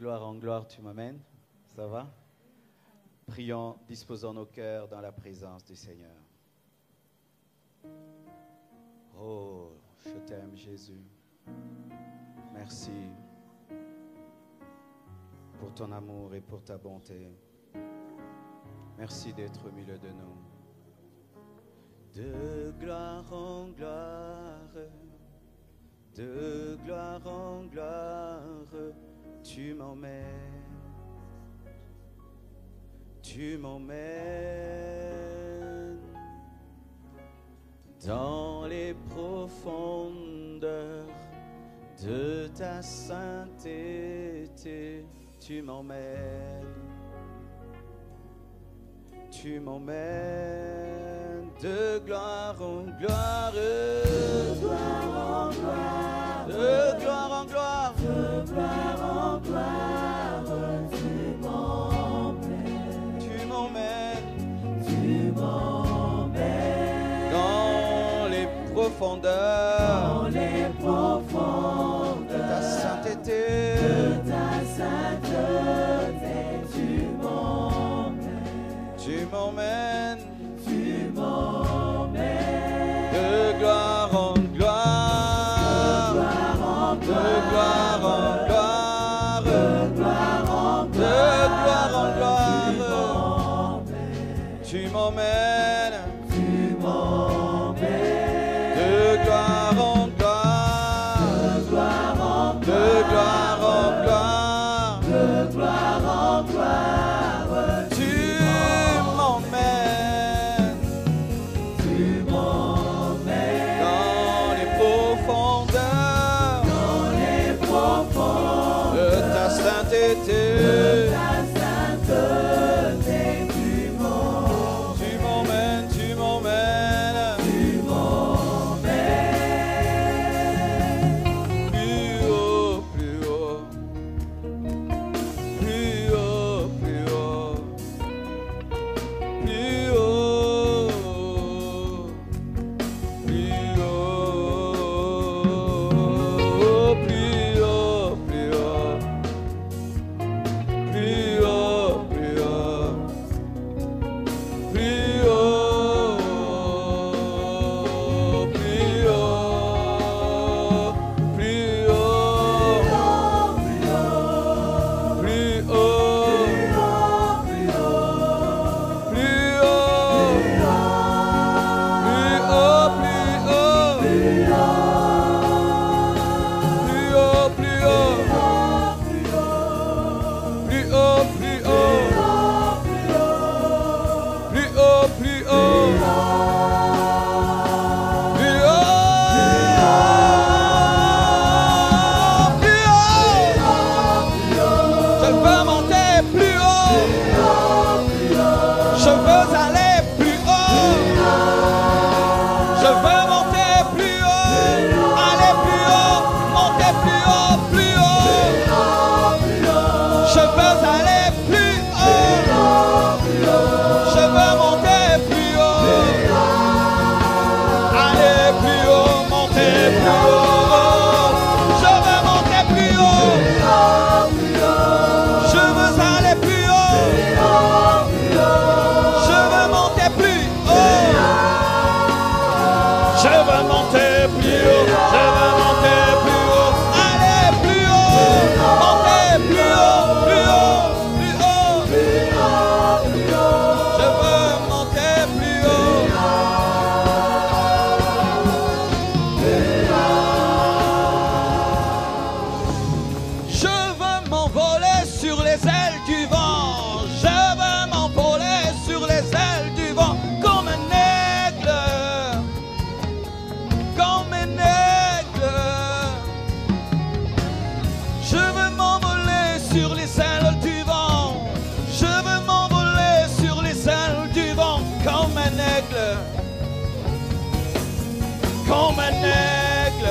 gloire en gloire, tu m'amènes? Ça va? Prions, disposons nos cœurs dans la présence du Seigneur. Oh, je t'aime, Jésus. Merci pour ton amour et pour ta bonté. Merci d'être au milieu de nous. De gloire en gloire, de gloire en gloire, tu m'emmènes. Tu m'emmènes dans les profondeurs de ta sainteté. Tu m'emmènes de gloire en gloire, de gloire en gloire, de gloire en gloire, de gloire en gloire. Tu m'emmènes dans les profondeurs de ta sainteté, tu m'emmènes de gloire en gloire, de gloire en gloire, de gloire en gloire. Tu m'emmènes de gloire en gloire, de gloire en gloire, de gloire en gloire. Tu m'emmènes dans les profondeurs de ta sainteté. Comme un aigle,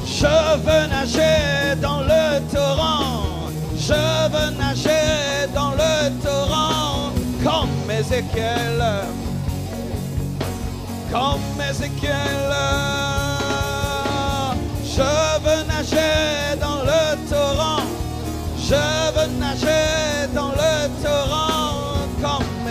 je veux nager dans le torrent, je veux nager dans le torrent, comme Ézéchiel, je veux nager dans le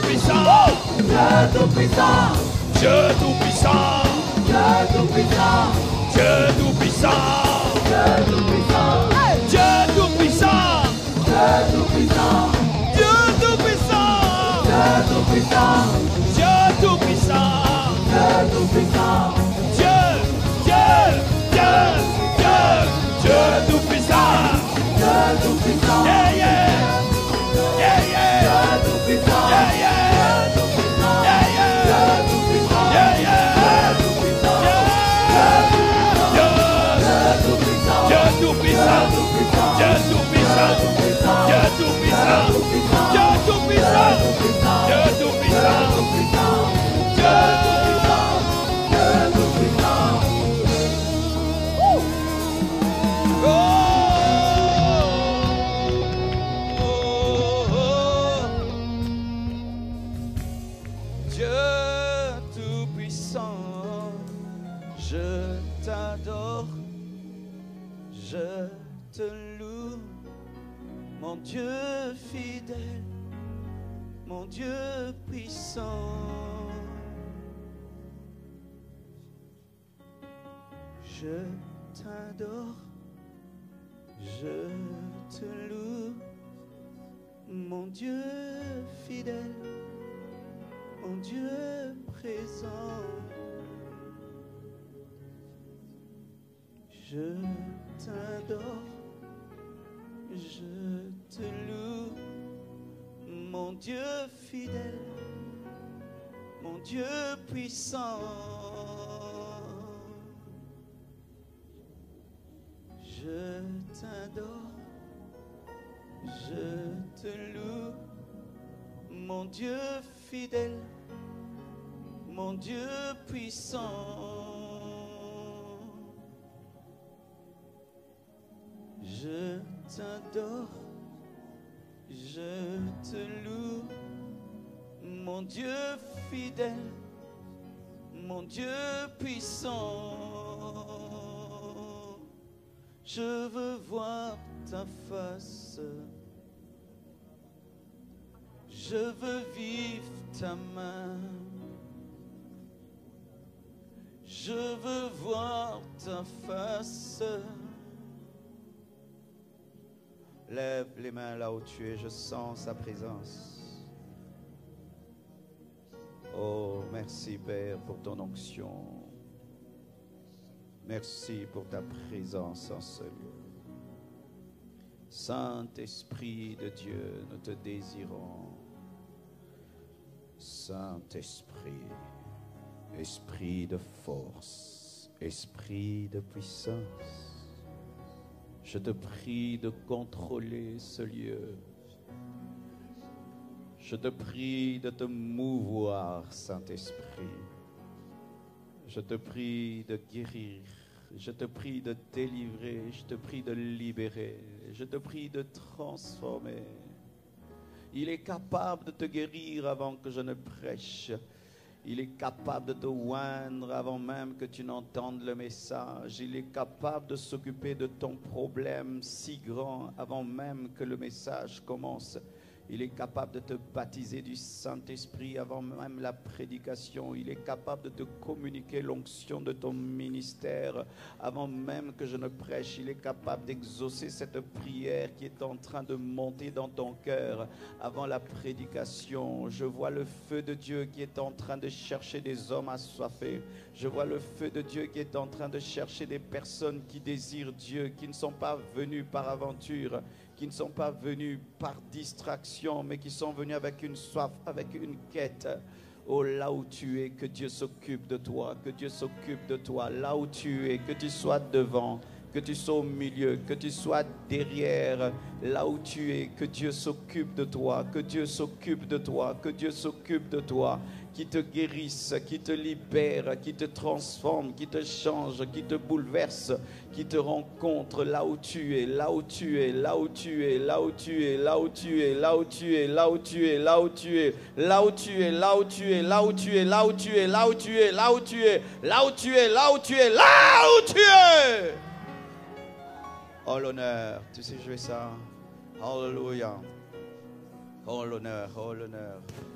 tout-puissant, Dieu tout-puissant, Dieu tout-puissant, Dieu tout-puissant, Dieu tout-puissant, Dieu tout-puissant, Dieu tout-puissant, Dieu tout-puissant, Dieu tout-puissant, Dieu tout-puissant, Dieu tout-puissant, Dieu tout-puissant, Dieu, Dieu, Dieu, Dieu, Dieu tout-puissant, Dieu tout-puissant, yeah, yeah, yeah, yeah, Dieu tout-puissant, yeah, yeah, Dieu tout-puissant, yeah, yeah, Dieu tout-puissant, yeah, yeah, Dieu tout-puissant, Dieu tout-puissant, Dieu tout-puissant, Dieu tout-puissant, Dieu tout-puissant, Dieu tout-puissant, Dieu tout-puissant, je t'adore, je te loue, mon Dieu fidèle, mon Dieu puissant. Je t'adore, je te loue, mon Dieu fidèle, mon Dieu présent. Je t'adore, je te loue, mon Dieu fidèle, mon Dieu puissant. Je t'adore, je te loue, mon Dieu fidèle, mon Dieu puissant. Je t'adore, je te loue, mon Dieu fidèle, mon Dieu puissant. Je veux voir ta face, je veux vivre ta main, je veux voir ta face. Lève les mains là où tu es, je sens sa présence. Oh, merci Père pour ton onction. Merci pour ta présence en ce lieu. Saint-Esprit de Dieu, nous te désirons. Saint-Esprit, Esprit de force, Esprit de puissance. Je te prie de contrôler ce lieu. Je te prie de te mouvoir, Saint-Esprit. Je te prie de guérir. Je te prie de délivrer. Je te prie de libérer. Je te prie de transformer. Il est capable de te guérir avant que je ne prêche. Il est capable de te oindre avant même que tu n'entendes le message. Il est capable de s'occuper de ton problème si grand avant même que le message commence. Il est capable de te baptiser du Saint-Esprit avant même la prédication. Il est capable de te communiquer l'onction de ton ministère avant même que je ne prêche. Il est capable d'exaucer cette prière qui est en train de monter dans ton cœur avant la prédication. Je vois le feu de Dieu qui est en train de chercher des hommes assoiffés. Je vois le feu de Dieu qui est en train de chercher des personnes qui désirent Dieu, qui ne sont pas venues par aventure, qui ne sont pas venus par distraction, mais qui sont venus avec une soif, avec une quête. Oh, là où tu es, que Dieu s'occupe de toi, que Dieu s'occupe de toi. Là où tu es, que tu sois devant, que tu sois au milieu, que tu sois derrière. Là où tu es, que Dieu s'occupe de toi, que Dieu s'occupe de toi, que Dieu s'occupe de toi. Qui te guérisse, qui te libère, qui te transforme, qui te change, qui te bouleverse, qui te rencontre là où tu es, là où tu es, là où tu es, là où tu es, là où tu es, là où tu es, là où tu es, là où tu es, là où tu es, là où tu es, là où tu es, là où tu es, là où tu es, là où tu es, là où tu es, là où tu es, là où tu es. Oh l'honneur, tu sais jouer ça. Alléluia. Oh l'honneur, oh l'honneur.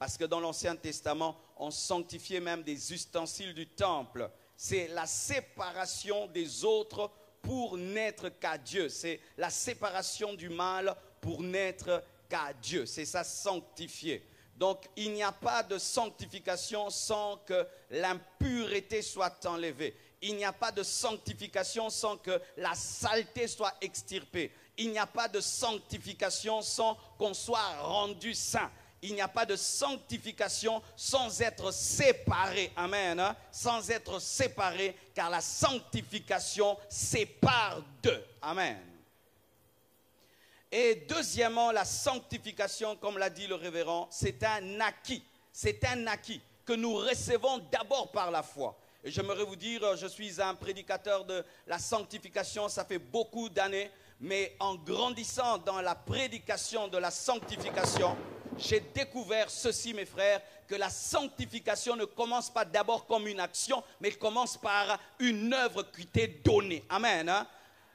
Parce que dans l'Ancien Testament, on sanctifiait même des ustensiles du temple. C'est la séparation des autres pour n'être qu'à Dieu. C'est la séparation du mal pour n'être qu'à Dieu. C'est ça, sanctifier. Donc, il n'y a pas de sanctification sans que l'impureté soit enlevée. Il n'y a pas de sanctification sans que la saleté soit extirpée. Il n'y a pas de sanctification sans qu'on soit rendu saint. Il n'y a pas de sanctification sans être séparé. Amen. Sans être séparé, car la sanctification sépare d'eux. Amen. Et deuxièmement, la sanctification, comme l'a dit le révérend, c'est un acquis. C'est un acquis que nous recevons d'abord par la foi. Et j'aimerais vous dire, je suis un prédicateur de la sanctification, ça fait beaucoup d'années, mais en grandissant dans la prédication de la sanctification, j'ai découvert ceci, mes frères, que la sanctification ne commence pas d'abord comme une action, mais elle commence par une œuvre qui t'est donnée. Amen.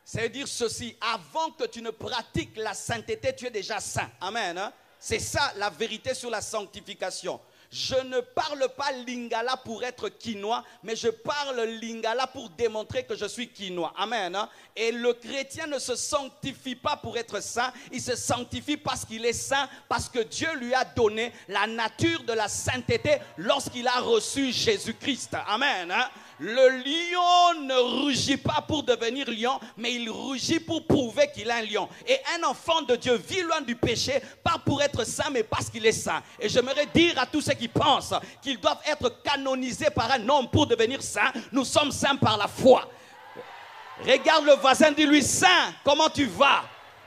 Ça veut dire ceci, avant que tu ne pratiques la sainteté, tu es déjà saint. Amen. C'est ça la vérité sur la sanctification. Je ne parle pas lingala pour être quinois, mais je parle lingala pour démontrer que je suis quinois. Amen. Et le chrétien ne se sanctifie pas pour être saint, il se sanctifie parce qu'il est saint, parce que Dieu lui a donné la nature de la sainteté lorsqu'il a reçu Jésus-Christ. Amen. Le lion ne rugit pas pour devenir lion, mais il rugit pour prouver qu'il est un lion. Et un enfant de Dieu vit loin du péché, pas pour être saint, mais parce qu'il est saint. Et j'aimerais dire à tous ceux qui pensent qu'ils doivent être canonisés par un homme pour devenir saint, nous sommes saints par la foi. Regarde le voisin, dis-lui, saint, comment tu vas?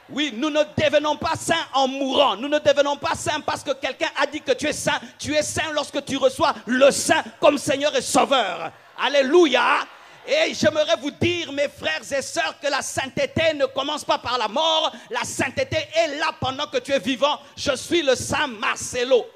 Oui, nous ne devenons pas saints en mourant. Nous ne devenons pas saints parce que quelqu'un a dit que tu es saint. Tu es saint lorsque tu reçois le saint comme Seigneur et Sauveur. Alléluia. Et j'aimerais vous dire, mes frères et sœurs, que la sainteté ne commence pas par la mort. La sainteté est là pendant que tu es vivant. Je suis le saint Marcelo.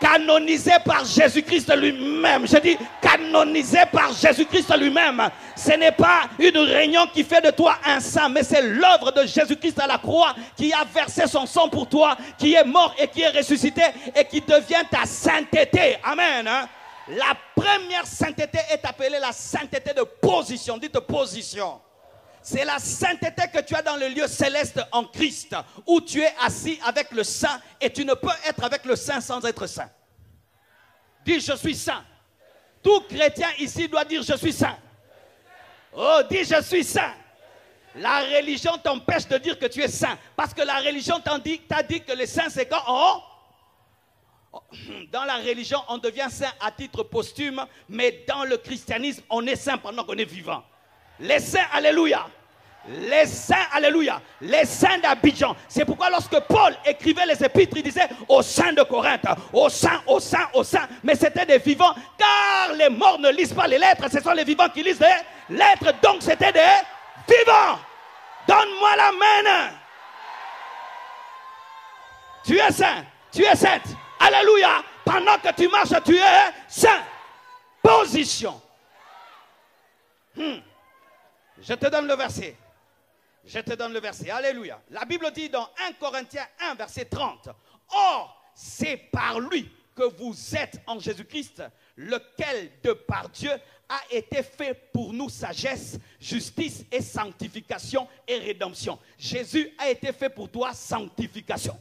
Canonisé par Jésus-Christ lui-même. Je dis canonisé par Jésus-Christ lui-même. Ce n'est pas une réunion qui fait de toi un saint, mais c'est l'œuvre de Jésus-Christ à la croix qui a versé son sang pour toi, qui est mort et qui est ressuscité et qui devient ta sainteté. Amen. La première sainteté est appelée la sainteté de position. Dites position. C'est la sainteté que tu as dans le lieu céleste en Christ, où tu es assis avec le saint et tu ne peux être avec le saint sans être saint. Dis je suis saint. Tout chrétien ici doit dire je suis saint. Oh, dis je suis saint. La religion t'empêche de dire que tu es saint, parce que la religion t'a dit que les saints c'est quand dans la religion on devient saint à titre posthume, mais dans le christianisme on est saint pendant qu'on est vivant. Les saints, alléluia. Les saints, alléluia. Les saints d'Abidjan. C'est pourquoi lorsque Paul écrivait les épîtres, il disait aux saints de Corinthe, aux saints, aux saints, aux saints. Mais c'était des vivants, car les morts ne lisent pas les lettres, ce sont les vivants qui lisent les lettres. Donc c'était des vivants. Donne-moi la main. Tu es saint, tu es sainte. Alléluia. Pendant que tu marches, tu es saint. Position. Je te donne le verset. Je te donne le verset. Alléluia. La Bible dit dans 1 Corinthiens 1, verset 30. Or, c'est par lui que vous êtes en Jésus-Christ, lequel, de par Dieu, a été fait pour nous sagesse, justice et sanctification et rédemption. Jésus a été fait pour toi sanctification.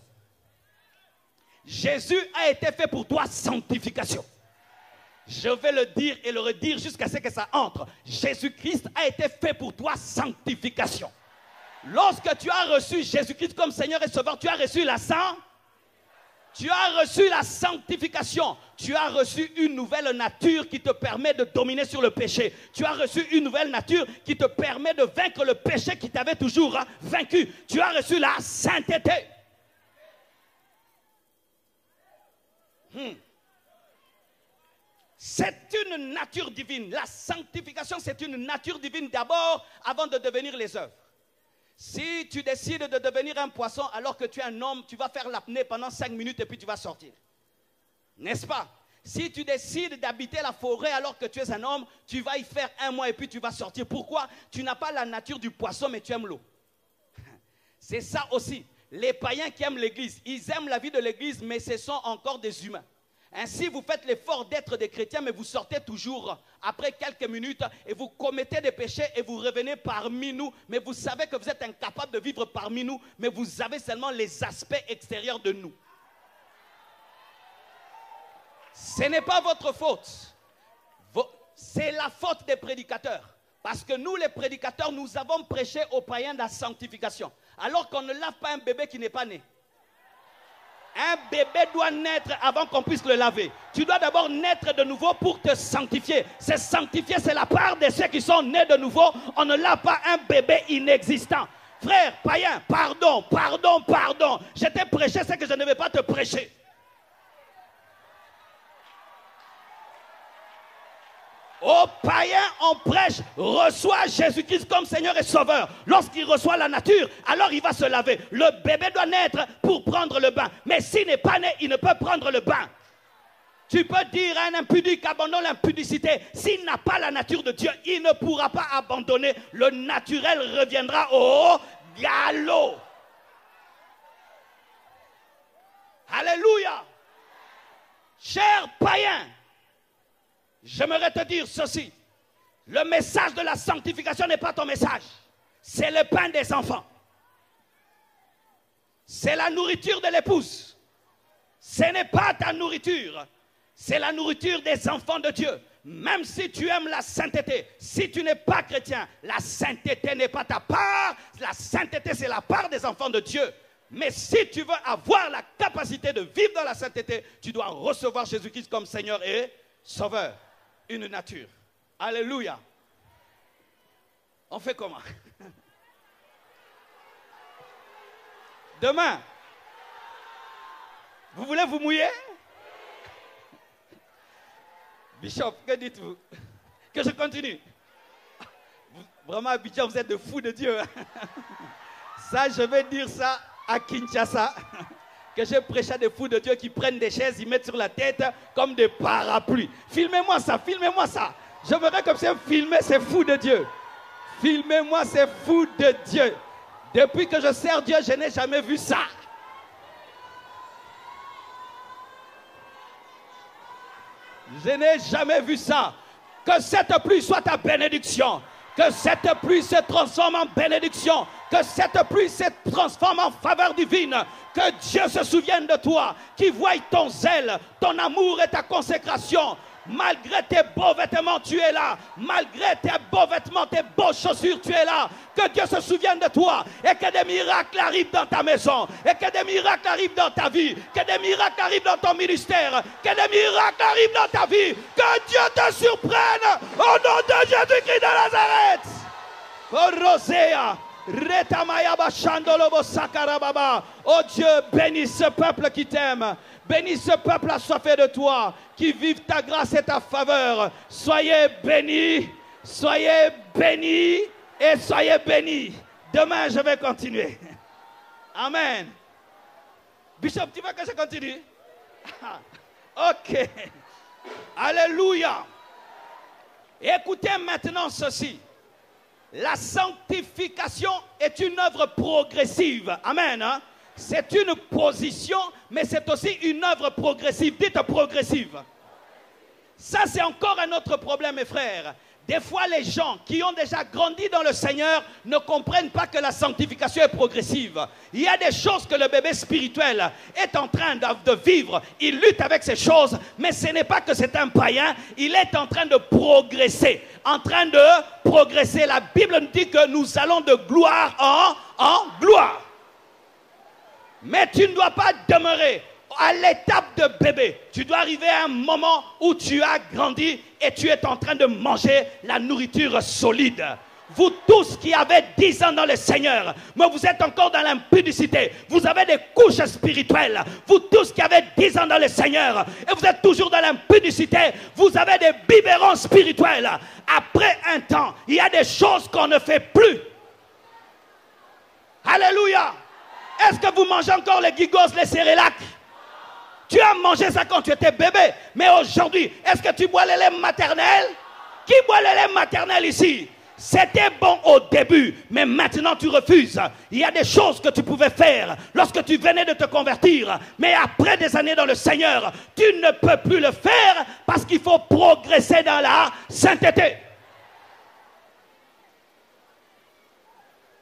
Jésus a été fait pour toi sanctification. Je vais le dire et le redire jusqu'à ce que ça entre. Jésus-Christ a été fait pour toi sanctification. Lorsque tu as reçu Jésus-Christ comme Seigneur et Sauveur, tu as reçu la tu as reçu la sanctification. Tu as reçu une nouvelle nature qui te permet de dominer sur le péché. Tu as reçu une nouvelle nature qui te permet de vaincre le péché qui t'avait toujours vaincu. Tu as reçu la sainteté. C'est une nature divine. La sanctification, c'est une nature divine d'abord avant de devenir les œuvres. Si tu décides de devenir un poisson alors que tu es un homme, tu vas faire l'apnée pendant 5 minutes et puis tu vas sortir. N'est-ce pas? Si tu décides d'habiter la forêt alors que tu es un homme, tu vas y faire 1 mois et puis tu vas sortir. Pourquoi? Tu n'as pas la nature du poisson mais tu aimes l'eau. C'est ça aussi. Les païens qui aiment l'église, ils aiment la vie de l'église, mais ce sont encore des humains. Ainsi, vous faites l'effort d'être des chrétiens, mais vous sortez toujours après quelques minutes et vous commettez des péchés et vous revenez parmi nous. Mais vous savez que vous êtes incapable de vivre parmi nous, mais vous avez seulement les aspects extérieurs de nous. Ce n'est pas votre faute. C'est la faute des prédicateurs. Parce que nous, les prédicateurs, nous avons prêché aux païens de la sanctification. Alors qu'on ne lave pas un bébé qui n'est pas né. Un bébé doit naître avant qu'on puisse le laver. Tu dois d'abord naître de nouveau pour te sanctifier. Se sanctifier, c'est la part de ceux qui sont nés de nouveau. On ne lave pas un bébé inexistant. Frère, païen, pardon. Je t'ai prêché ce que je ne vais pas te prêcher. Aux païens, on prêche, reçoit Jésus-Christ comme Seigneur et Sauveur. Lorsqu'il reçoit la nature, alors il va se laver. Le bébé doit naître pour prendre le bain. Mais s'il n'est pas né, il ne peut prendre le bain. Tu peux dire à un impudique, abandonne l'impudicité. S'il n'a pas la nature de Dieu, il ne pourra pas abandonner. Le naturel reviendra au galop. Alléluia. Chers païens, j'aimerais te dire ceci. Le message de la sanctification n'est pas ton message. C'est le pain des enfants. C'est la nourriture de l'épouse. Ce n'est pas ta nourriture. C'est la nourriture des enfants de Dieu. Même si tu aimes la sainteté, si tu n'es pas chrétien, la sainteté n'est pas ta part. La sainteté, c'est la part des enfants de Dieu. Mais si tu veux avoir la capacité de vivre dans la sainteté, tu dois recevoir Jésus-Christ comme Seigneur et Sauveur. Une nature. Alléluia. On fait comment? Demain, vous voulez vous mouiller? Bishop, que dites-vous? Que je continue? Vraiment, Abidjan, vous êtes de fous de Dieu. Ça, je vais dire ça à Kinshasa. Que j'ai prêché à des fous de Dieu qui prennent des chaises, ils mettent sur la tête comme des parapluies. Filmez-moi ça, filmez-moi ça. Je verrai comme ça filmer ces fous de Dieu. Filmez-moi ces fous de Dieu. Depuis que je sers Dieu, je n'ai jamais vu ça. Je n'ai jamais vu ça. Que cette pluie soit ta bénédiction. Que cette pluie se transforme en bénédiction. Que cette pluie se transforme en faveur divine. Que Dieu se souvienne de toi. Qu'il voie ton zèle, ton amour et ta consécration. Malgré tes beaux vêtements, tu es là. Malgré tes beaux vêtements, tes beaux chaussures, tu es là. Que Dieu se souvienne de toi. Et que des miracles arrivent dans ta maison. Et que des miracles arrivent dans ta vie. Que des miracles arrivent dans ton ministère. Que des miracles arrivent dans ta vie. Que Dieu te surprenne. Au nom de Jésus-Christ de Nazareth. Oh Roséa. Oh Dieu, bénis ce peuple qui t'aime. Bénis ce peuple assoiffé de toi, qui vive ta grâce et ta faveur. Soyez bénis et soyez bénis. Demain, je vais continuer. Amen. Bishop, tu veux que je continue? Ok. Alléluia. Écoutez maintenant ceci. La sanctification est une œuvre progressive. Amen. Hein? C'est une position, mais c'est aussi une œuvre progressive. Dites progressive. Ça, c'est encore un autre problème, mes frères. Des fois, les gens qui ont déjà grandi dans le Seigneur ne comprennent pas que la sanctification est progressive. Il y a des choses que le bébé spirituel est en train de vivre. Il lutte avec ces choses, mais ce n'est pas que c'est un païen. Il est en train de progresser. En train de progresser. La Bible nous dit que nous allons de gloire en gloire. Mais tu ne dois pas demeurer à l'étape de bébé. Tu dois arriver à un moment où tu as grandi et tu es en train de manger la nourriture solide. Vous tous qui avez 10 ans dans le Seigneur, mais vous êtes encore dans l'impudicité, vous avez des couches spirituelles. Vous tous qui avez 10 ans dans le Seigneur et vous êtes toujours dans l'impudicité, vous avez des biberons spirituels. Après un temps, il y a des choses qu'on ne fait plus. Alléluia. Est-ce que vous mangez encore les gigos, les cérélacs? Tu as mangé ça quand tu étais bébé. Mais aujourd'hui, est-ce que tu bois les laits maternels? Qui boit les laits maternels ici? C'était bon au début, mais maintenant tu refuses. Il y a des choses que tu pouvais faire lorsque tu venais de te convertir, mais après des années dans le Seigneur, tu ne peux plus le faire parce qu'il faut progresser dans la sainteté.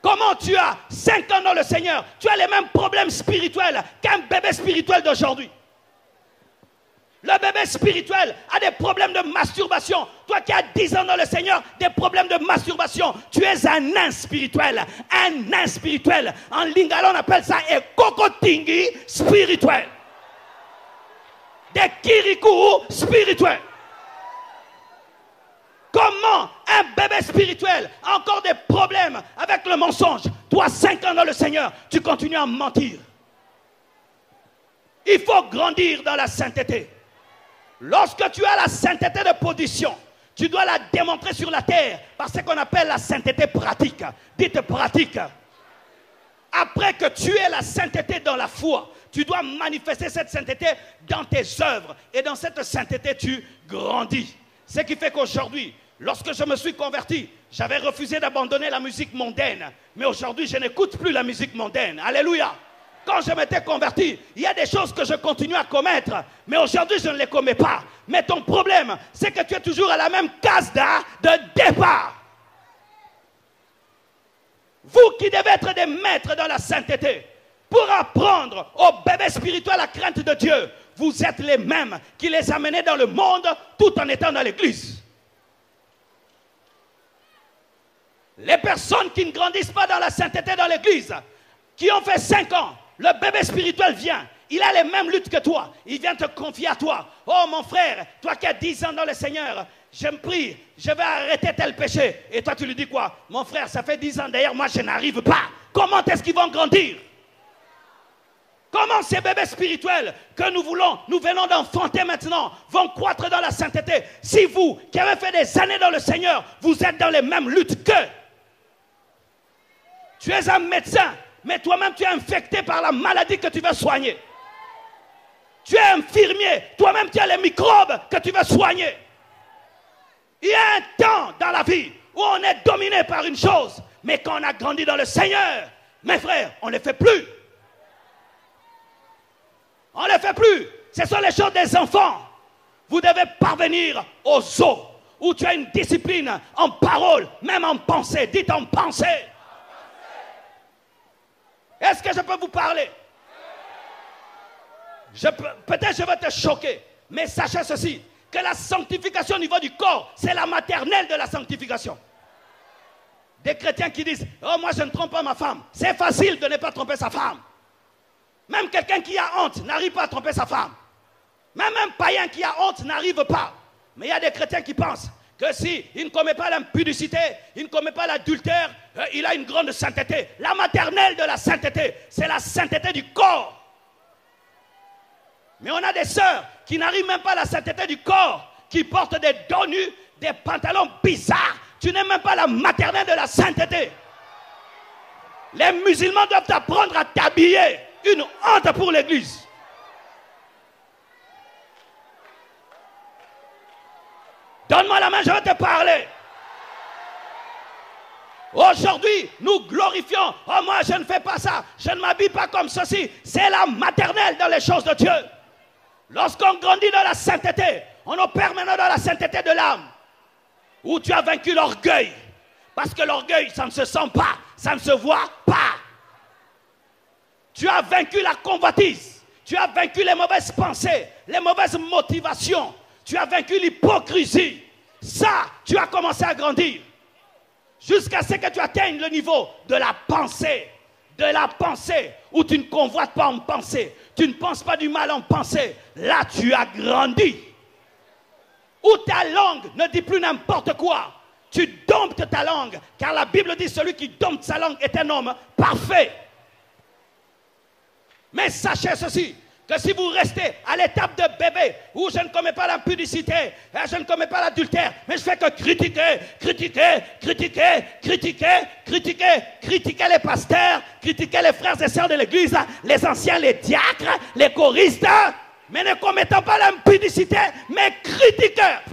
Comment tu as 5 ans dans le Seigneur, tu as les mêmes problèmes spirituels qu'un bébé spirituel d'aujourd'hui. Le bébé spirituel a des problèmes de masturbation. Toi qui as 10 ans dans le Seigneur, des problèmes de masturbation. Tu es un nain spirituel. Un nain spirituel. En lingala, on appelle ça un kokotingi spirituel. Des kirikou spirituels. Comment un bébé spirituel a encore des problèmes avec le mensonge? Toi, 5 ans dans le Seigneur, tu continues à mentir. Il faut grandir dans la sainteté. Lorsque tu as la sainteté de position, tu dois la démontrer sur la terre par ce qu'on appelle la sainteté pratique. Dites pratique. Après que tu aies la sainteté dans la foi, tu dois manifester cette sainteté dans tes œuvres. Et dans cette sainteté, tu grandis. Ce qui fait qu'aujourd'hui, lorsque je me suis converti, j'avais refusé d'abandonner la musique mondaine. Mais aujourd'hui, je n'écoute plus la musique mondaine. Alléluia. Quand je m'étais converti, il y a des choses que je continue à commettre. Mais aujourd'hui, je ne les commets pas. Mais ton problème, c'est que tu es toujours à la même case de départ. Vous qui devez être des maîtres dans la sainteté, pour apprendre aux bébés spirituels la crainte de Dieu, vous êtes les mêmes qui les amenaient dans le monde tout en étant dans l'église. Les personnes qui ne grandissent pas dans la sainteté dans l'église, qui ont fait 5 ans, le bébé spirituel vient, il a les mêmes luttes que toi, il vient te confier à toi. Oh mon frère, toi qui as 10 ans dans le Seigneur, je me prie, je vais arrêter tel péché. Et toi tu lui dis quoi? Mon frère, ça fait 10 ans d'ailleurs, moi je n'arrive pas. Comment est-ce qu'ils vont grandir? Comment ces bébés spirituels que nous venons d'enfanter maintenant, vont croître dans la sainteté? Si vous, qui avez fait des années dans le Seigneur, vous êtes dans les mêmes luttes qu'eux. Tu es un médecin, mais toi-même tu es infecté par la maladie que tu veux soigner. Tu es infirmier, toi-même tu as les microbes que tu veux soigner. Il y a un temps dans la vie où on est dominé par une chose, mais quand on a grandi dans le Seigneur, mes frères, on ne les fait plus. On ne les fait plus. Ce sont les choses des enfants. Vous devez parvenir aux eaux où tu as une discipline en parole, même en pensée. Dites en pensée. Est-ce que je peux vous parler? Peut-être je vais te choquer, mais sachez ceci, que la sanctification au niveau du corps, c'est la maternelle de la sanctification. Des chrétiens qui disent, oh moi je ne trompe pas ma femme. C'est facile de ne pas tromper sa femme. Même quelqu'un qui a honte n'arrive pas à tromper sa femme. Même un païen qui a honte n'arrive pas. Mais il y a des chrétiens qui pensent que si il ne commet pas l'impudicité, il ne commet pas l'adultère, il a une grande sainteté. La maternelle de la sainteté, c'est la sainteté du corps. Mais on a des sœurs qui n'arrivent même pas à la sainteté du corps, qui portent des dos nus, des pantalons bizarres. Tu n'es même pas la maternelle de la sainteté. Les musulmans doivent apprendre à t'habiller. Une honte pour l'église. Donne-moi la main, je vais te parler. Aujourd'hui, nous glorifions. Oh, moi, je ne fais pas ça. Je ne m'habille pas comme ceci. C'est la maternelle dans les choses de Dieu. Lorsqu'on grandit dans la sainteté, on opère maintenant dans la sainteté de l'âme. Où tu as vaincu l'orgueil. Parce que l'orgueil, ça ne se sent pas. Ça ne se voit pas. Tu as vaincu la convoitise. Tu as vaincu les mauvaises pensées, les mauvaises motivations. Tu as vaincu l'hypocrisie. Ça, tu as commencé à grandir. Jusqu'à ce que tu atteignes le niveau de la pensée. De la pensée, où tu ne convoites pas en pensée. Tu ne penses pas du mal en pensée. Là, tu as grandi. Où ta langue ne dit plus n'importe quoi. Tu domptes ta langue. Car la Bible dit celui qui dompte sa langue est un homme parfait. Mais sachez ceci, que si vous restez à l'étape de bébé, où je ne commets pas l'impudicité, je ne commets pas l'adultère, mais je fais que critiquer les pasteurs, critiquer les frères et sœurs de l'église, les anciens, les diacres, les choristes, mais ne commettant pas l'impudicité, mais critiqueurs.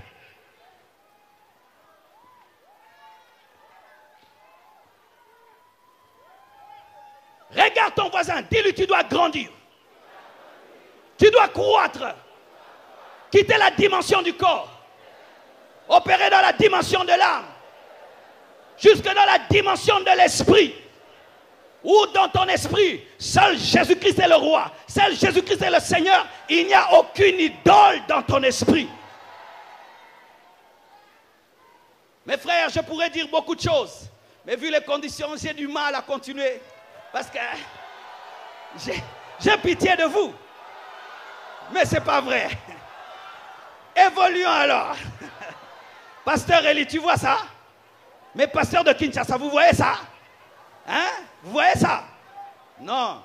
Regarde ton voisin, dis-lui tu dois grandir. Tu dois croître. Quitter la dimension du corps. Opérer dans la dimension de l'âme. Jusque dans la dimension de l'esprit. Ou dans ton esprit, seul Jésus-Christ est le roi. Seul Jésus-Christ est le Seigneur. Il n'y a aucune idole dans ton esprit. Mes frères, je pourrais dire beaucoup de choses. Mais vu les conditions, j'ai du mal à continuer. Parce que j'ai pitié de vous. Mais ce n'est pas vrai. Évoluons alors. Pasteur Eli, tu vois ça? Mais pasteur de Kinshasa, vous voyez ça? Hein? Vous voyez ça? Non.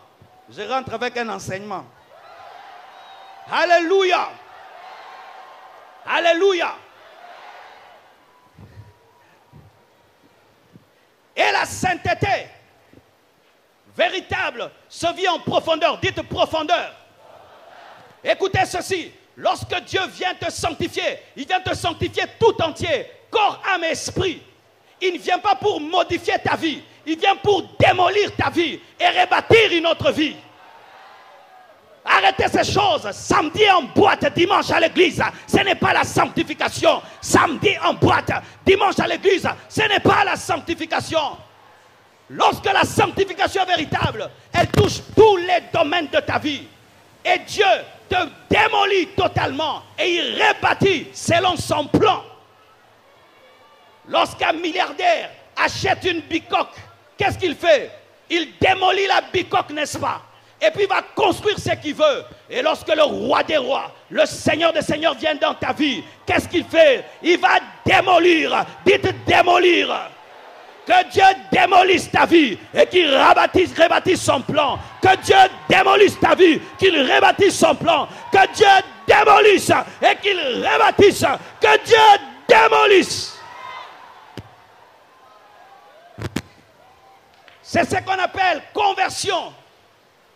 Je rentre avec un enseignement. Alléluia. Alléluia. Et la sainteté véritable se vit en profondeur. Dites profondeur. Écoutez ceci. Lorsque Dieu vient te sanctifier, il vient te sanctifier tout entier, corps, âme et esprit. Il ne vient pas pour modifier ta vie. Il vient pour démolir ta vie et rebâtir une autre vie. Arrêtez ces choses. Samedi en boîte, dimanche à l'église, ce n'est pas la sanctification. Samedi en boîte, dimanche à l'église, ce n'est pas la sanctification. Lorsque la sanctification est véritable, elle touche tous les domaines de ta vie. Et Dieu te démolit totalement et il rebâtit selon son plan. Lorsqu'un milliardaire achète une bicoque, qu'est-ce qu'il fait? Il démolit la bicoque, n'est-ce pas? Et puis il va construire ce qu'il veut. Et lorsque le roi des rois, le Seigneur des seigneurs vient dans ta vie, qu'est-ce qu'il fait? Il va démolir. Dites démolir. Que Dieu démolisse ta vie et qu'il rebâtisse son plan. Que Dieu démolisse ta vie, qu'il rebâtisse son plan. Que Dieu démolisse et qu'il rebâtisse. Que Dieu démolisse. C'est ce qu'on appelle conversion.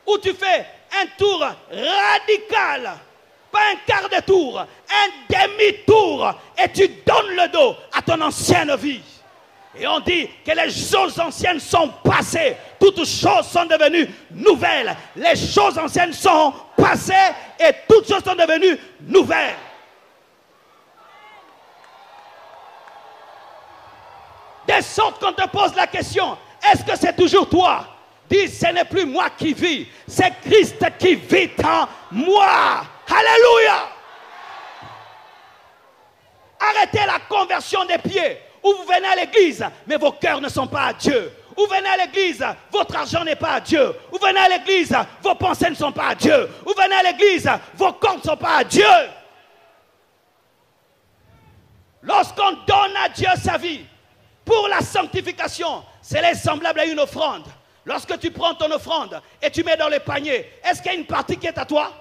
Où tu fais un tour radical. Pas un quart de tour, un demi-tour. Et tu donnes le dos à ton ancienne vie. Et on dit que les choses anciennes sont passées. Toutes choses sont devenues nouvelles. Les choses anciennes sont passées et toutes choses sont devenues nouvelles. De sorte qu'on te pose la question, est-ce que c'est toujours toi? Dis, ce n'est plus moi qui vis, c'est Christ qui vit en moi. Alléluia! Arrêtez la conversion des pieds. Où vous venez à l'église, mais vos cœurs ne sont pas à Dieu. Où vous venez à l'église, votre argent n'est pas à Dieu. Où vous venez à l'église, vos pensées ne sont pas à Dieu. Où vous venez à l'église, vos corps ne sont pas à Dieu. Lorsqu'on donne à Dieu sa vie, pour la sanctification, c'est semblable à une offrande. Lorsque tu prends ton offrande et tu mets dans le panier, est-ce qu'il y a une partie qui est à toi?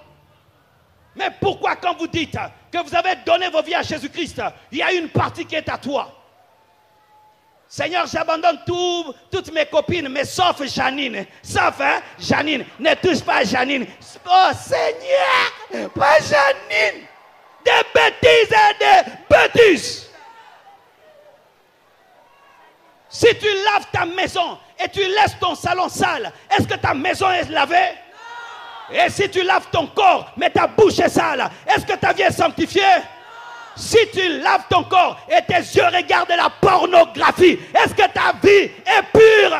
Mais pourquoi quand vous dites que vous avez donné vos vies à Jésus-Christ, il y a une partie qui est à toi? Seigneur, j'abandonne toutes mes copines, mais sauf Janine. Sauf, Janine. Ne touche pas Janine. Oh Seigneur, pas Janine. Des bêtises et des bêtises. Si tu laves ta maison et tu laisses ton salon sale, est-ce que ta maison est lavée? Non. Et si tu laves ton corps, mais ta bouche est sale, est-ce que ta vie est sanctifiée? Si tu laves ton corps et tes yeux regardent la pornographie, est-ce que ta vie est pure?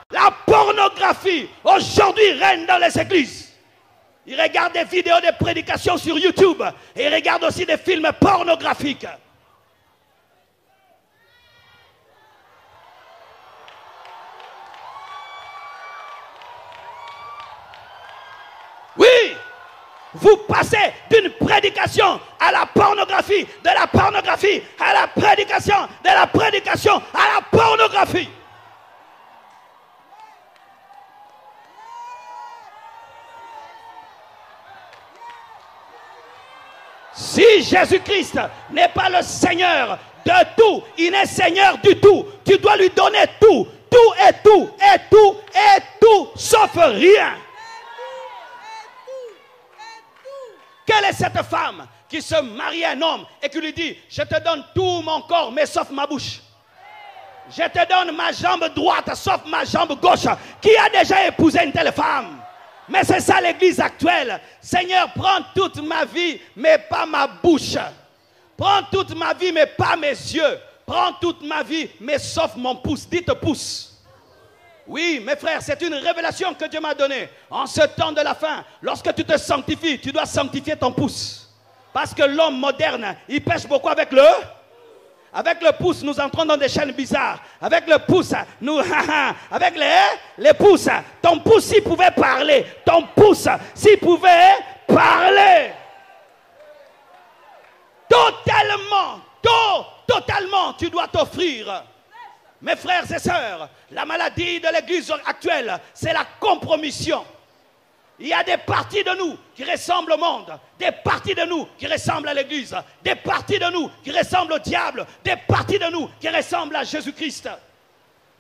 La pornographie, aujourd'hui, règne dans les églises. Ils regardent des vidéos de prédications sur YouTube et ils regardent aussi des films pornographiques. Oui! Vous passez d'une prédication à la pornographie, de la pornographie à la prédication, de la prédication à la pornographie. Si Jésus-Christ n'est pas le Seigneur de tout, il n'est Seigneur du tout, tu dois lui donner tout, tout et tout, et tout, et tout, sauf rien. Quelle est cette femme qui se marie à un homme et qui lui dit, je te donne tout mon corps, mais sauf ma bouche? Je te donne ma jambe droite, sauf ma jambe gauche. Qui a déjà épousé une telle femme? Mais c'est ça l'église actuelle. Seigneur, prends toute ma vie, mais pas ma bouche. Prends toute ma vie, mais pas mes yeux. Prends toute ma vie, mais sauf mon pouce. Dites pouce. Oui, mes frères, c'est une révélation que Dieu m'a donnée. En ce temps de la fin, lorsque tu te sanctifies, tu dois sanctifier ton pouce. Parce que l'homme moderne, il pêche beaucoup avec le... Avec le pouce, nous entrons dans des chaînes bizarres. Avec le pouce, nous... Avec les pouces, ton pouce, s'il pouvait parler. Ton pouce, s'il pouvait parler. Totalement, tu dois t'offrir. Mes frères et sœurs, la maladie de l'église actuelle, c'est la compromission. Il y a des parties de nous qui ressemblent au monde, des parties de nous qui ressemblent à l'église, des parties de nous qui ressemblent au diable, des parties de nous qui ressemblent à Jésus-Christ.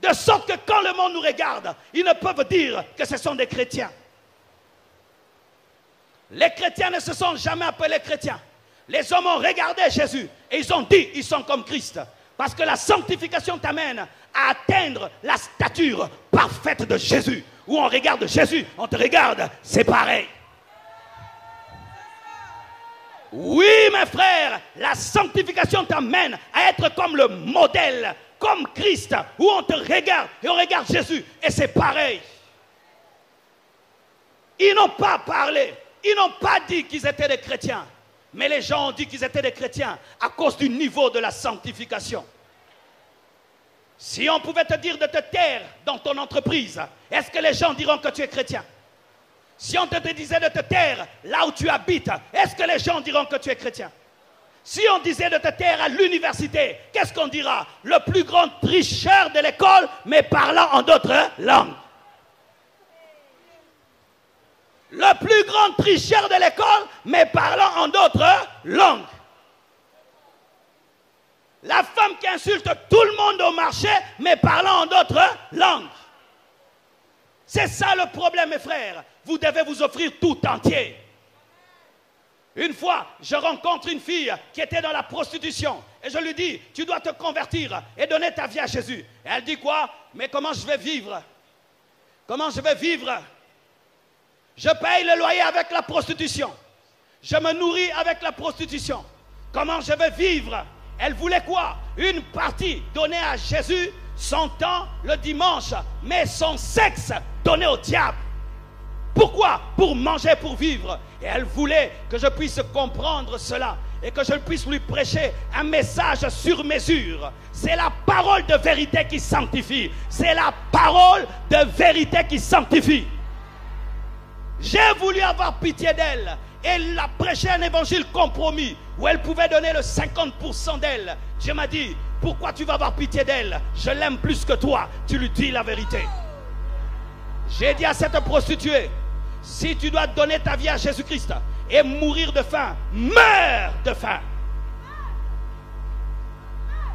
De sorte que quand le monde nous regarde, ils ne peuvent dire que ce sont des chrétiens. Les chrétiens ne se sont jamais appelés chrétiens. Les hommes ont regardé Jésus et ils ont dit ils sont comme Christ. Parce que la sanctification t'amène à atteindre la stature parfaite de Jésus. Où on regarde Jésus, on te regarde, c'est pareil. Oui, mes frères, la sanctification t'amène à être comme le modèle, comme Christ, où on te regarde et on regarde Jésus, et c'est pareil. Ils n'ont pas parlé, ils n'ont pas dit qu'ils étaient des chrétiens, mais les gens ont dit qu'ils étaient des chrétiens à cause du niveau de la sanctification. Si on pouvait te dire de te taire dans ton entreprise, est-ce que les gens diront que tu es chrétien? Si on te disait de te taire là où tu habites, est-ce que les gens diront que tu es chrétien? Si on disait de te taire à l'université, qu'est-ce qu'on dira? Le plus grand tricheur de l'école, mais parlant en d'autres langues. Le plus grand tricheur de l'école, mais parlant en d'autres langues. La femme qui insulte tout le monde au marché, mais parlant en d'autres langues. C'est ça le problème, mes frères. Vous devez vous offrir tout entier. Une fois, je rencontre une fille qui était dans la prostitution. Et je lui dis, tu dois te convertir et donner ta vie à Jésus. Et elle dit quoi? Mais comment je vais vivre? Comment je vais vivre? Je paye le loyer avec la prostitution. Je me nourris avec la prostitution. Comment je vais vivre? Elle voulait quoi? Une partie donnée à Jésus, son temps le dimanche, mais son sexe donné au diable. Pourquoi? Pour manger, pour vivre. Et elle voulait que je puisse comprendre cela et que je puisse lui prêcher un message sur mesure. C'est la parole de vérité qui sanctifie. C'est la parole de vérité qui sanctifie. J'ai voulu avoir pitié d'elle. Elle a prêché un évangile compromis où elle pouvait donner le 50% d'elle. Dieu m'a dit, pourquoi tu vas avoir pitié d'elle? Je l'aime plus que toi. Tu lui dis la vérité. J'ai dit à cette prostituée, si tu dois donner ta vie à Jésus-Christ et mourir de faim, meurs de faim.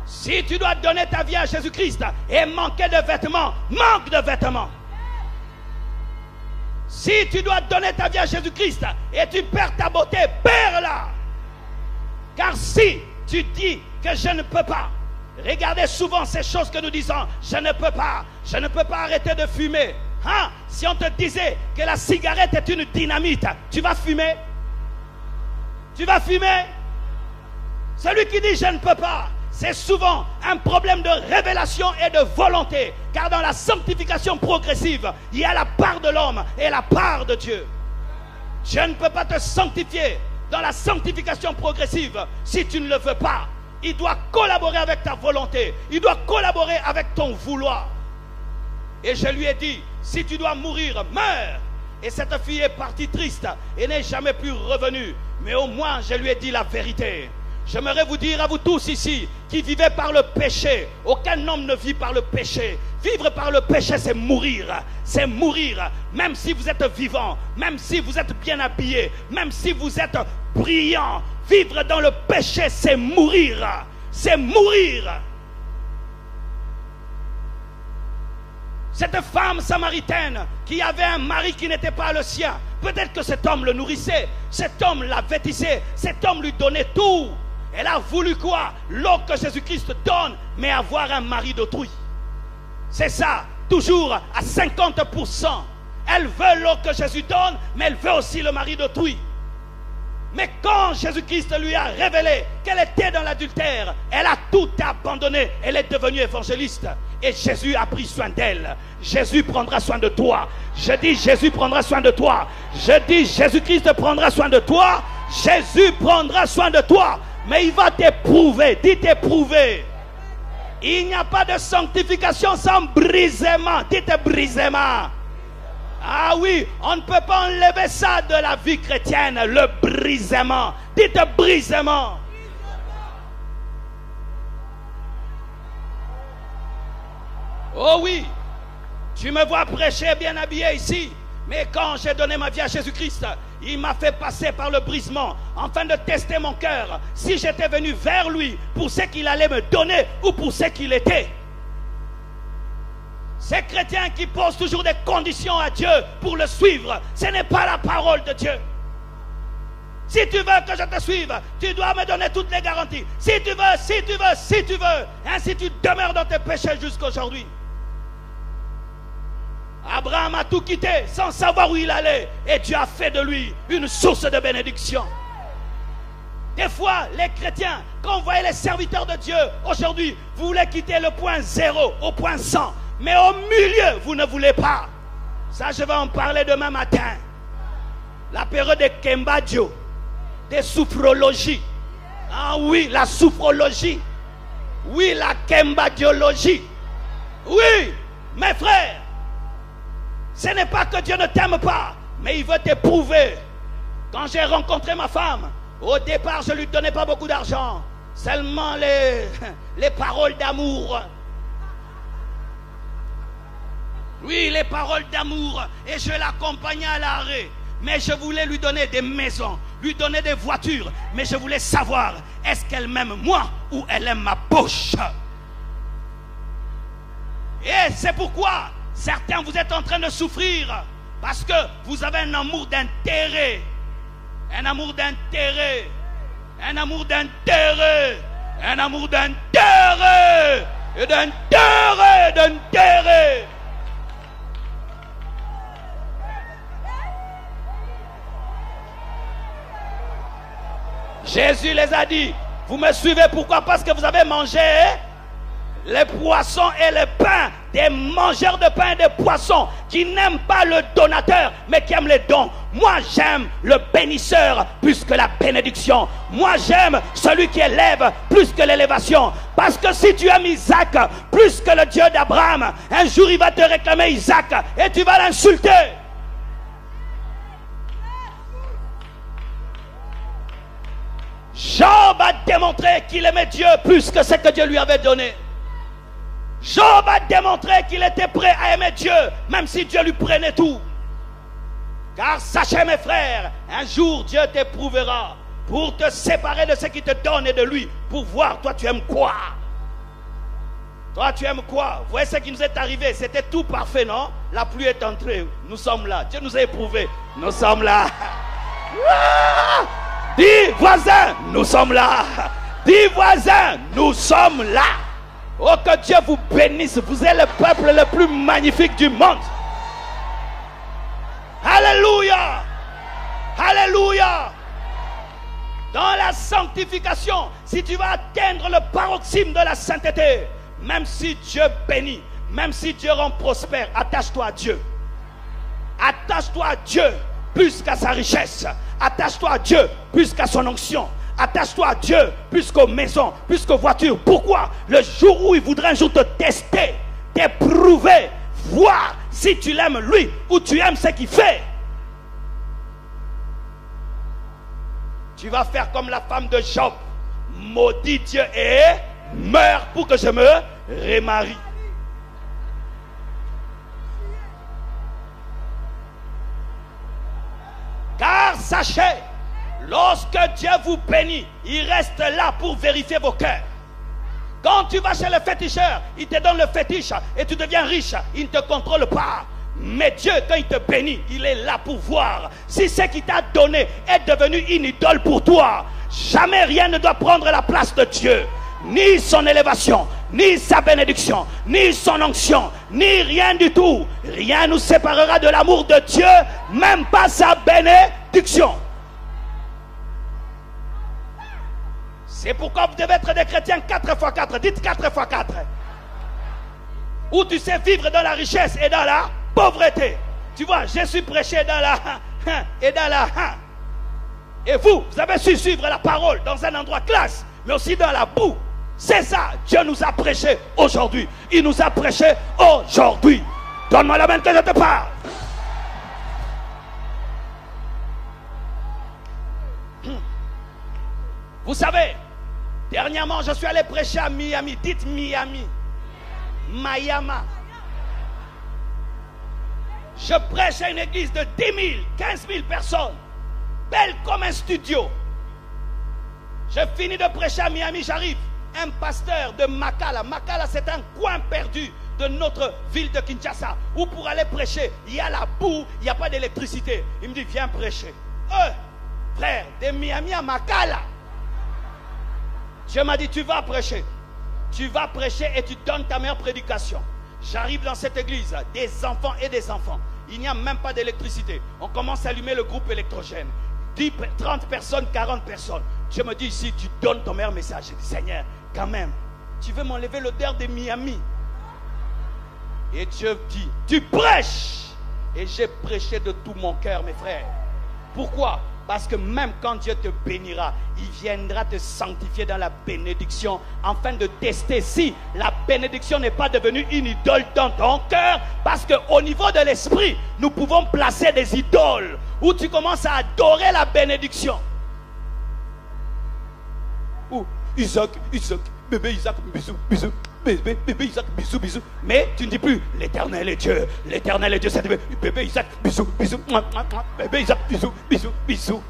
Si tu dois donner ta vie à Jésus-Christ et manquer de vêtements, manque de vêtements. Si tu dois donner ta vie à Jésus-Christ et tu perds ta beauté, perds-la. Car si tu dis que je ne peux pas, regardez souvent ces choses que nous disons, je ne peux pas arrêter de fumer. Hein? Si on te disait que la cigarette est une dynamite, tu vas fumer? Tu vas fumer? Celui qui dit je ne peux pas, c'est souvent un problème de révélation et de volonté. Car dans la sanctification progressive, il y a la part de l'homme et la part de Dieu. Dieu ne peut pas te sanctifier dans la sanctification progressive si tu ne le veux pas. Il doit collaborer avec ta volonté. Il doit collaborer avec ton vouloir. Et je lui ai dit, si tu dois mourir, meurs. Et cette fille est partie triste et n'est jamais plus revenue. Mais au moins, je lui ai dit la vérité. J'aimerais vous dire à vous tous ici qui vivez par le péché. Aucun homme ne vit par le péché. Vivre par le péché, c'est mourir. C'est mourir. Même si vous êtes vivant, même si vous êtes bien habillé, même si vous êtes brillant. Vivre dans le péché, c'est mourir. C'est mourir. Cette femme samaritaine qui avait un mari qui n'était pas le sien, peut-être que cet homme le nourrissait, cet homme la vêtissait, cet homme lui donnait tout. Elle a voulu quoi? L'eau que Jésus-Christ donne, mais avoir un mari d'autrui. C'est ça, toujours à 50%. Elle veut l'eau que Jésus donne, mais elle veut aussi le mari d'autrui. Mais quand Jésus-Christ lui a révélé qu'elle était dans l'adultère, elle a tout abandonné. Elle est devenue évangéliste. Et Jésus a pris soin d'elle. Jésus prendra soin de toi. Je dis Jésus prendra soin de toi. Je dis Jésus-Christ prendra soin de toi. Jésus prendra soin de toi. Mais il va t'éprouver. Dis t'éprouver. Il n'y a pas de sanctification sans brisement. Dites brisement. Ah oui, on ne peut pas enlever ça de la vie chrétienne, le brisement. Dites brisement. Oh oui, tu me vois prêcher bien habillé ici. Mais quand j'ai donné ma vie à Jésus-Christ, il m'a fait passer par le brisement, afin de tester mon cœur, si j'étais venu vers lui pour ce qu'il allait me donner ou pour ce qu'il était. Ces chrétiens qui posent toujours des conditions à Dieu pour le suivre, ce n'est pas la parole de Dieu. Si tu veux que je te suive, tu dois me donner toutes les garanties. Si tu veux, ainsi tu demeures dans tes péchés jusqu'aujourd'hui. Abraham a tout quitté sans savoir où il allait, et Dieu a fait de lui une source de bénédiction. Des fois, les chrétiens, quand vous voyez les serviteurs de Dieu aujourd'hui, vous voulez quitter le point 0 au point 100. Mais au milieu, vous ne voulez pas. Ça, je vais en parler demain matin. La période de Kembadio, des souphrologies. Ah oui, la sophrologie. Oui, la Kembadiologie. Oui, mes frères. Ce n'est pas que Dieu ne t'aime pas, mais il veut t'éprouver. Quand j'ai rencontré ma femme, au départ, je ne lui donnais pas beaucoup d'argent. Seulement les paroles d'amour. Oui, les paroles d'amour. Et je l'accompagnais à l'arrêt. Mais je voulais lui donner des maisons, lui donner des voitures. Mais je voulais savoir, est-ce qu'elle m'aime moi ou elle aime ma poche? Et c'est pourquoi certains, vous êtes en train de souffrir. Parce que vous avez un amour d'intérêt. Un amour d'intérêt. Un amour d'intérêt. Un amour d'intérêt. Et d'intérêt, d'intérêt. Jésus les a dit, vous me suivez pourquoi? Parce que vous avez mangé les poissons et le pain, des mangeurs de pain et de poissons qui n'aiment pas le donateur mais qui aiment les dons. Moi j'aime le bénisseur plus que la bénédiction. Moi j'aime celui qui élève plus que l'élévation. Parce que si tu aimes Isaac plus que le Dieu d'Abraham, un jour il va te réclamer Isaac et tu vas l'insulter. Job a démontré qu'il aimait Dieu plus que ce que Dieu lui avait donné. Job a démontré qu'il était prêt à aimer Dieu, même si Dieu lui prenait tout. Car sachez mes frères, un jour Dieu t'éprouvera pour te séparer de ce qu'il te donne et de lui, pour voir toi tu aimes quoi. Toi tu aimes quoi? Vous voyez ce qui nous est arrivé, c'était tout parfait, non? La pluie est entrée, nous sommes là. Dieu nous a éprouvés, nous sommes là. Dis voisin, nous sommes là. Dis voisin, nous sommes là. Oh, que Dieu vous bénisse. Vous êtes le peuple le plus magnifique du monde. Alléluia. Alléluia. Dans la sanctification, si tu vas atteindre le paroxysme de la sainteté, même si Dieu bénit, même si Dieu rend prospère, attache-toi à Dieu. Attache-toi à Dieu plus qu'à sa richesse. Attache-toi à Dieu plus qu'à son onction. Attache-toi à Dieu plus qu'aux maisons, plus qu'aux voitures. Pourquoi? Le jour où il voudra un jour te tester, t'éprouver, voir si tu l'aimes lui ou tu aimes ce qu'il fait. Tu vas faire comme la femme de Job. Maudit Dieu et meurs pour que je me remarie. Car sachez, lorsque Dieu vous bénit, il reste là pour vérifier vos cœurs. Quand tu vas chez le féticheur, il te donne le fétiche et tu deviens riche, il ne te contrôle pas. Mais Dieu, quand il te bénit, il est là pour voir si ce qu'il t'a donné est devenu une idole pour toi. Jamais rien ne doit prendre la place de Dieu, ni son élévation, ni sa bénédiction, ni son onction, ni rien du tout. Rien nous séparera de l'amour de Dieu, même pas sa bénédiction. C'est pourquoi vous devez être des chrétiens 4x4. Dites 4x4. Où tu sais vivre dans la richesse et dans la pauvreté. Tu vois, je suis prêché dans la et dans la. Et vous avez su suivre la parole dans un endroit classe, mais aussi dans la boue. C'est ça, Dieu nous a prêché aujourd'hui. Il nous a prêché aujourd'hui. Donne-moi la main que je te parle. Vous savez, dernièrement, je suis allé prêcher à Miami. Dites Miami. Miami. Je prêche à une église de 10 000, 15 000 personnes. Belle comme un studio. Je finis de prêcher à Miami, j'arrive. Un pasteur de Makala. Makala, c'est un coin perdu de notre ville de Kinshasa. Où pour aller prêcher, il y a la boue, il n'y a pas d'électricité. Il me dit, viens prêcher. Frère, de Miami à Makala. Dieu m'a dit, tu vas prêcher. Tu vas prêcher et tu donnes ta meilleure prédication. J'arrive dans cette église, des enfants et des enfants. Il n'y a même pas d'électricité. On commence à allumer le groupe électrogène. 10, 30 personnes, 40 personnes. Dieu me dit ici, tu donnes ton meilleur message. Je dis, Seigneur, quand même, tu veux m'enlever l'odeur de Miami. Et Dieu dit, tu prêches. Et j'ai prêché de tout mon cœur, mes frères. Pourquoi? Parce que même quand Dieu te bénira, il viendra te sanctifier dans la bénédiction, afin de tester si la bénédiction n'est pas devenue une idole dans ton cœur. Parce qu'au niveau de l'esprit, nous pouvons placer des idoles où tu commences à adorer la bénédiction. Ou Isaac, bébé Isaac, bisous, bisous. Bébé Isaac, bisous, bisous. Mais tu ne dis plus, l'Éternel est Dieu, c'est bébé Isaac, bisous, bisous. Bébé Isaac, bisous, bisous, bisous.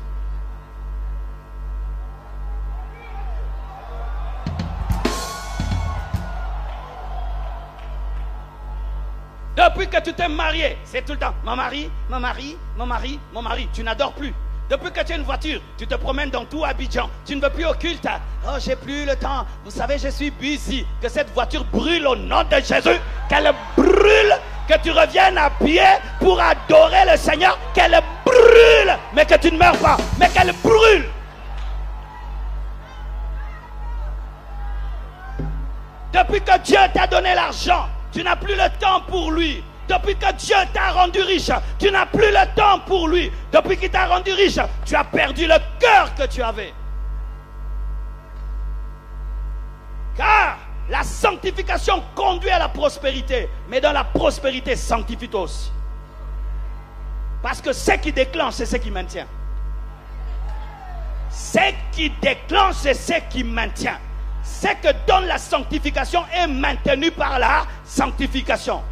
Depuis que tu t'es marié, c'est tout le temps, mon mari. Tu n'adores plus. Depuis que tu as une voiture, tu te promènes dans tout Abidjan. Tu ne veux plus au culte. Oh, j'ai plus le temps. Vous savez, je suis busy. Que cette voiture brûle au nom de Jésus. Qu'elle brûle. Que tu reviennes à pied pour adorer le Seigneur. Qu'elle brûle. Mais que tu ne meurs pas. Mais qu'elle brûle. Depuis que Dieu t'a donné l'argent, tu n'as plus le temps pour lui. Depuis que Dieu t'a rendu riche, tu n'as plus le temps pour lui. Depuis qu'il t'a rendu riche, tu as perdu le cœur que tu avais. Car la sanctification conduit à la prospérité. Mais dans la prospérité, sanctifie-toi aussi. Parce que ce qui déclenche, c'est ce qui maintient. Ce qui déclenche, c'est ce qui maintient. Ce que donne la sanctification est maintenu par la sanctification.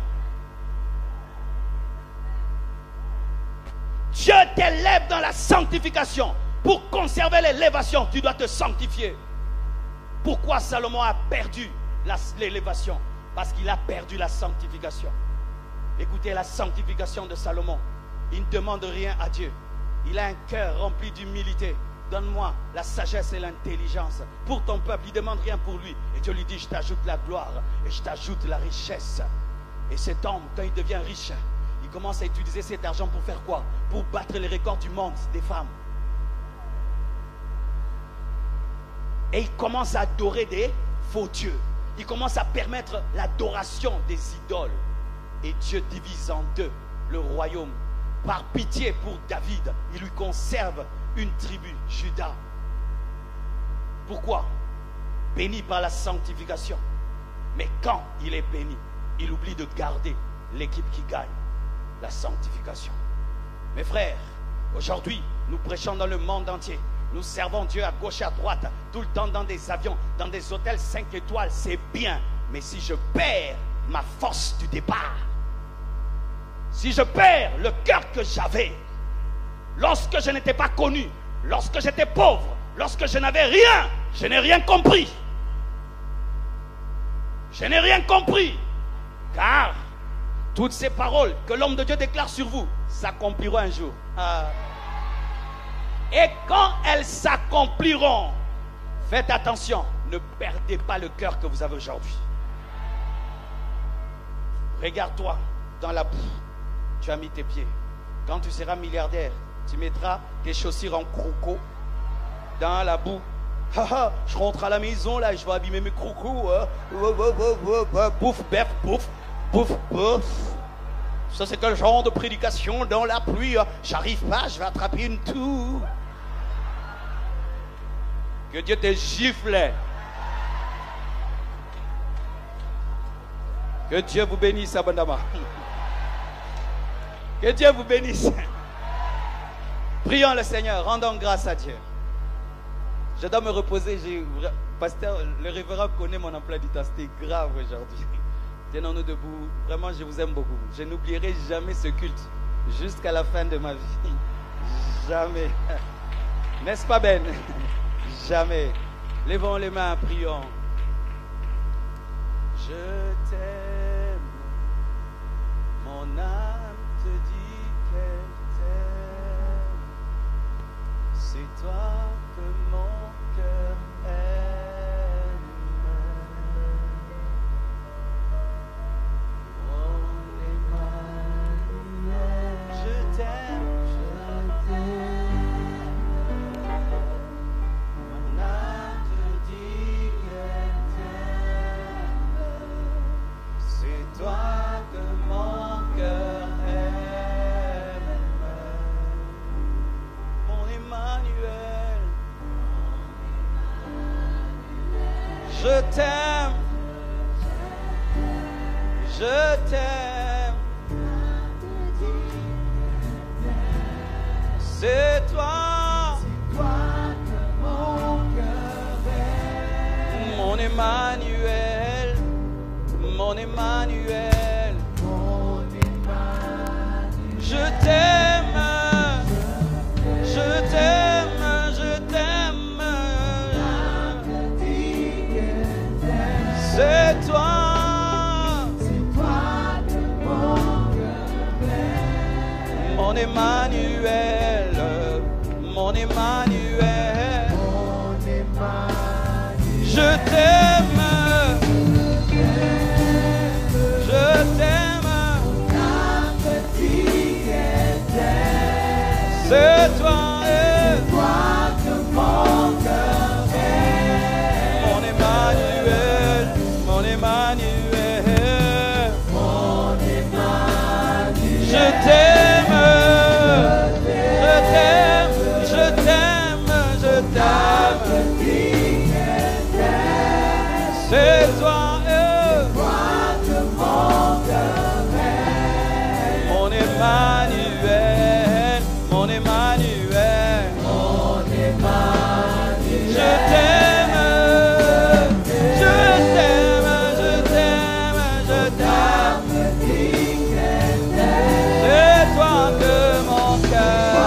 Dieu t'élève dans la sanctification. Pour conserver l'élévation, tu dois te sanctifier. Pourquoi Salomon a perdu l'élévation? Parce qu'il a perdu la sanctification. Écoutez la sanctification de Salomon. Il ne demande rien à Dieu. Il a un cœur rempli d'humilité. Donne-moi la sagesse et l'intelligence. Pour ton peuple, il ne demande rien pour lui. Et Dieu lui dit, je t'ajoute la gloire et je t'ajoute la richesse. Et cet homme, quand il devient riche, il commence à utiliser cet argent pour faire quoi? Pour battre les records du monde des femmes. Et il commence à adorer des faux dieux. Il commence à permettre l'adoration des idoles. Et Dieu divise en deux le royaume. Par pitié pour David, il lui conserve une tribu, Juda. Pourquoi? Béni par la sanctification. Mais quand il est béni, il oublie de garder l'équipe qui gagne. La sanctification. Mes frères, aujourd'hui, nous prêchons dans le monde entier. Nous servons Dieu à gauche et à droite, tout le temps dans des avions, dans des hôtels 5 étoiles, c'est bien. Mais si je perds ma force du départ, si je perds le cœur que j'avais, lorsque je n'étais pas connu, lorsque j'étais pauvre, lorsque je n'avais rien, je n'ai rien compris. Je n'ai rien compris. Car toutes ces paroles que l'homme de Dieu déclare sur vous s'accompliront un jour. Et quand elles s'accompliront, faites attention, ne perdez pas le cœur que vous avez aujourd'hui. Regarde-toi dans la boue. Tu as mis tes pieds. Quand tu seras milliardaire, tu mettras tes chaussures en croco dans la boue. Je rentre à la maison, là, je vais abîmer mes crocos. Bouffe, bef, bouffe, bouffe, bouffe. Ça, c'est quel genre de prédication dans la pluie? J'arrive pas, je vais attraper une toux. Que Dieu te gifle. Que Dieu vous bénisse abondamment. Que Dieu vous bénisse. Prions le Seigneur, rendons grâce à Dieu. Je dois me reposer. Pasteur, le révérend connaît mon emploi du temps. C'était grave aujourd'hui. Tenons-nous debout. Vraiment, je vous aime beaucoup. Je n'oublierai jamais ce culte jusqu'à la fin de ma vie. Jamais. N'est-ce pas, Ben? Jamais. Levons les mains, prions. Je t'aime. Mon âme te dit qu'elle t'aime. C'est toi que mon cœur aime. Mon Emmanuel. Je t'aime, je t'aime. Mon âme te dit qu'elle t'aime. C'est toi que mon cœur aime. Mon Emmanuel. Je t'aime. Je t'aime. C'est toi. Mon Emmanuel. Mon Emmanuel. Je t'aime. Je t'aime. Je t'aime. C'est toi. Mon Emmanuel. Mon Emmanuel. Je t'aime. Je t'aime. C'est toi. Mon Emmanuel. Mon Emmanuel. Je t'aime. Je t'aime. Je t'aime. Je t'aime. C'est toi. Mon Emmanuel. Mon Emmanuel. Je t'aime. Je t'aime. Je t'aime. Je t'aime. C'est toi que mon cœur.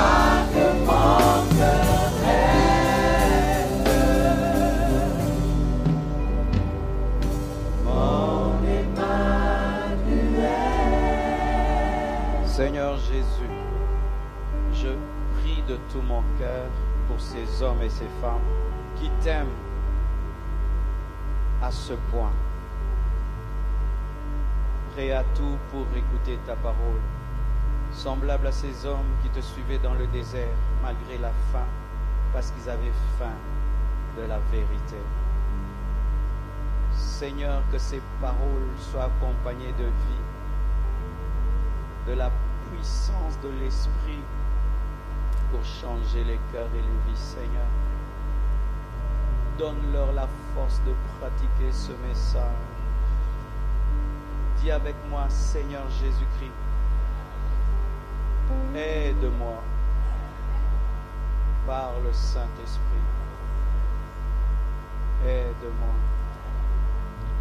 Seigneur Jésus, je prie de tout mon cœur pour ces hommes et ces femmes qui t'aiment à ce point, prêts à tout pour écouter ta parole, semblable à ces hommes qui te suivaient dans le désert malgré la faim, parce qu'ils avaient faim de la vérité. Seigneur, que ces paroles soient accompagnées de vie, de la puissance de l'Esprit pour changer les cœurs et les vies, Seigneur. Donne-leur la force de pratiquer ce message. Dis avec moi, Seigneur Jésus-Christ, aide-moi par le Saint-Esprit. Aide-moi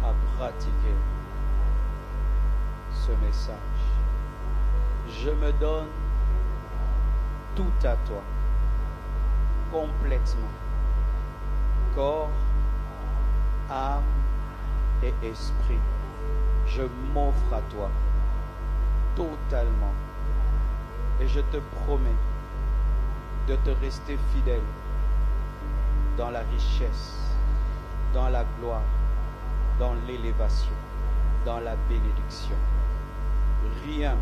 à pratiquer ce message. Je me donne tout à toi, complètement, corps, âme et esprit. Je m'offre à toi totalement et je te promets de te rester fidèle dans la richesse, dans la gloire, dans l'élévation, dans la bénédiction. rien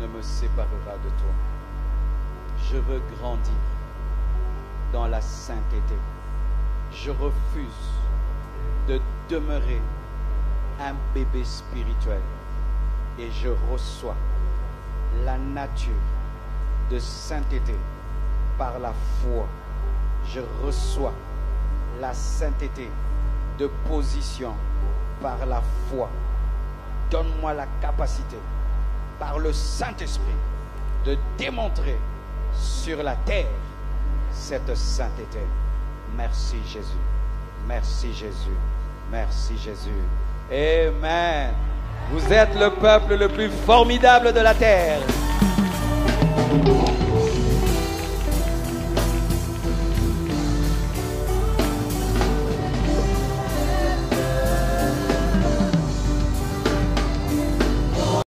ne me séparera de toi. Je veux grandir dans la sainteté. Je refuse de demeurer un bébé spirituel et je reçois la nature de sainteté par la foi. Je reçois la sainteté de position par la foi. Donne-moi la capacité par le Saint-Esprit de démontrer sur la terre cette sainteté. Merci Jésus. Merci Jésus. Merci Jésus. Amen. Vous êtes le peuple le plus formidable de la terre.